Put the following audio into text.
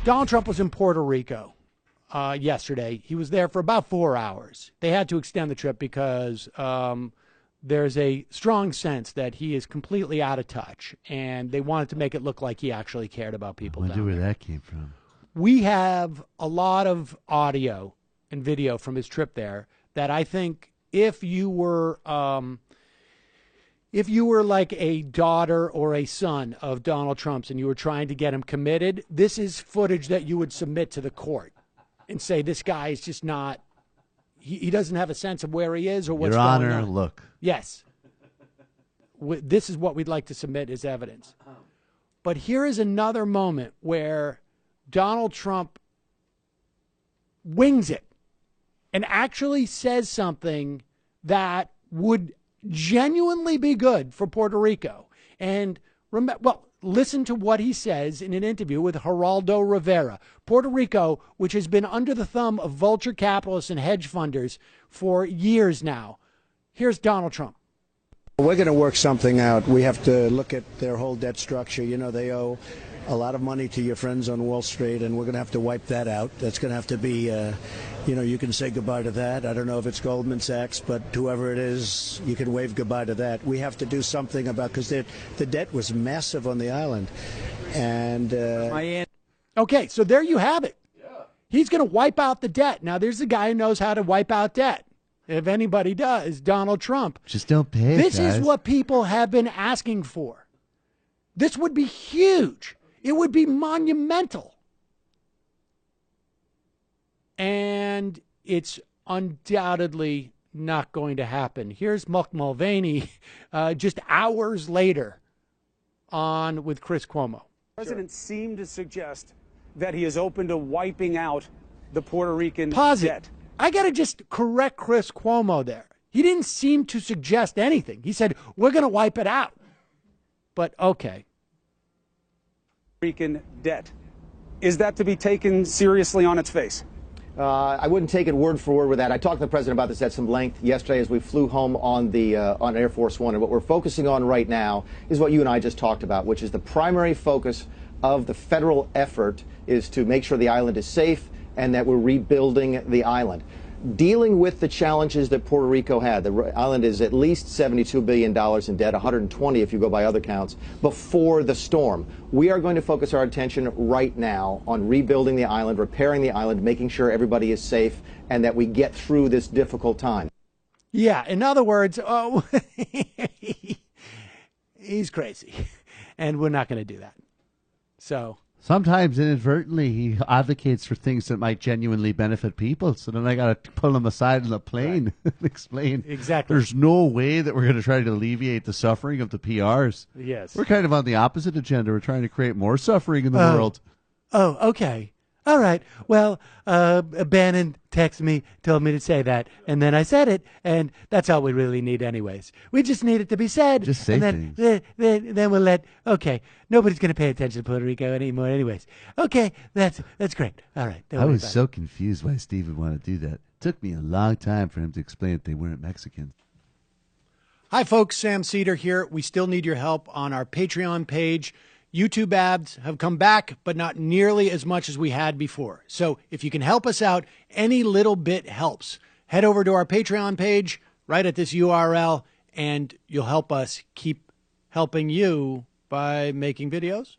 Donald Trump was in Puerto Rico yesterday. He was there for about 4 hours. They had to extend the trip because there's a strong sense that he is completely out of touch, and they wanted to make it look like he actually cared about people. I wonder where that came from. We have a lot of audio and video from his trip there that I think if you were like a daughter or a son of Donald Trump's and you were trying to get him committed, this is footage that you would submit to the court and say, this guy is just not, he doesn't have a sense of where he is or what's going on. Your Honor, look. Yes. This is what we'd like to submit as evidence. But here is another moment where Donald Trump wings it and actually says something that would genuinely be good for Puerto Rico. And listen to what he says in an interview with Gerardo Rivera. Puerto Rico, which has been under the thumb of vulture capitalists and hedge funders for years now. Here's Donald Trump. We're going to work something out. We have to look at their whole debt structure. You know, they owe a lot of money to your friends on Wall Street, and we're going to have to wipe that out. That's going to have to be, you can say goodbye to that. I don't know if it's Goldman Sachs, but whoever it is, you can wave goodbye to that. We have to do something about, because the debt was massive on the island. And okay, so there you have it. Yeah. He's going to wipe out the debt. Now, there's a guy who knows how to wipe out debt. If anybody does, Donald Trump. Just don't pay it, This guys. is what people have been asking for. This would be huge. It would be monumental. And it's undoubtedly not going to happen. Here's Mark Mulvaney just hours later on with Chris Cuomo. The president seemed to suggest that he is open to wiping out the Puerto Rican debt. I got to just correct Chris Cuomo there. He didn't seem to suggest anything. He said, we're going to wipe it out. But okay. Rican debt. Is that to be taken seriously on its face? I wouldn't take it word for word with that. I talked to the president about this at some length yesterday as we flew home on Air Force One. And what we're focusing on right now is what you and I just talked about, which is the primary focus of the federal effort is to make sure the island is safe and that we're rebuilding the island. Dealing with the challenges that Puerto Rico had. The island is at least $72 billion in debt, 120 if you go by other counts, before the storm. We are going to focus our attention right now on rebuilding the island, repairing the island, making sure everybody is safe, and that we get through this difficult time. Yeah, in other words, he's crazy, and we're not going to do that. So sometimes inadvertently he advocates for things that might genuinely benefit people. So then I got to pull him aside in the plane and explain. Exactly. There's no way that we're going to try to alleviate the suffering of the PRs. Yes. We're kind of on the opposite agenda. We're trying to create more suffering in the world. Oh, okay. All right. Well, Bannon texted me, told me to say that, and then I said it, and that's all we really need anyways. We just need it to be said. Just say and things. Then we'll okay, nobody's going to pay attention to Puerto Rico anymore anyways. Okay, that's great. All right. I was so confused why Steve would want to do that. It took me a long time for him to explain that they weren't Mexican. Hi, folks. Sam Cedar here. We still need your help on our Patreon page. YouTube ads have come back, but not nearly as much as we had before. So if you can help us out, any little bit helps. Head over to our Patreon page right at this URL, and you'll help us keep helping you by making videos